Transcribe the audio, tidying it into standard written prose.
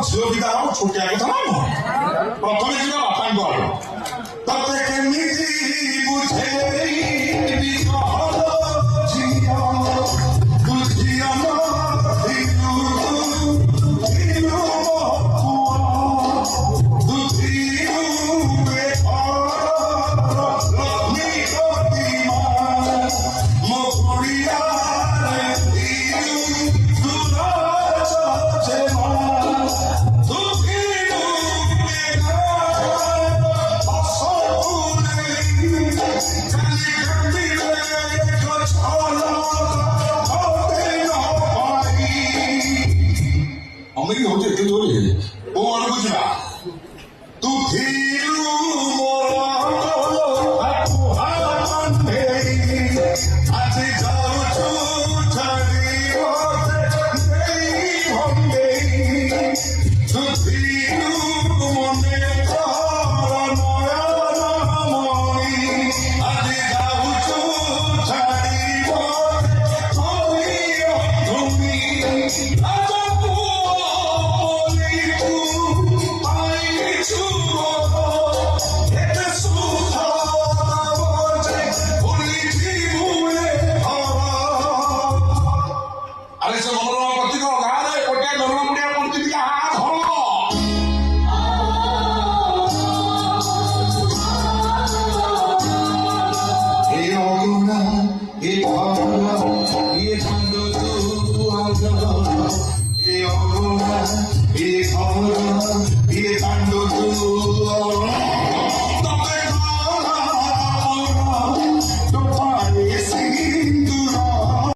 ঝিও বিদার ছুটিয়া কথা না প্রথমে ଯିବା ବାପାଙ୍କ ଆଡୁ ତତେ କେମିତି ବୁଝେଇ Ông ấy hỗ trợ cho tôi để bố nó có gì bảo. Tu thiếu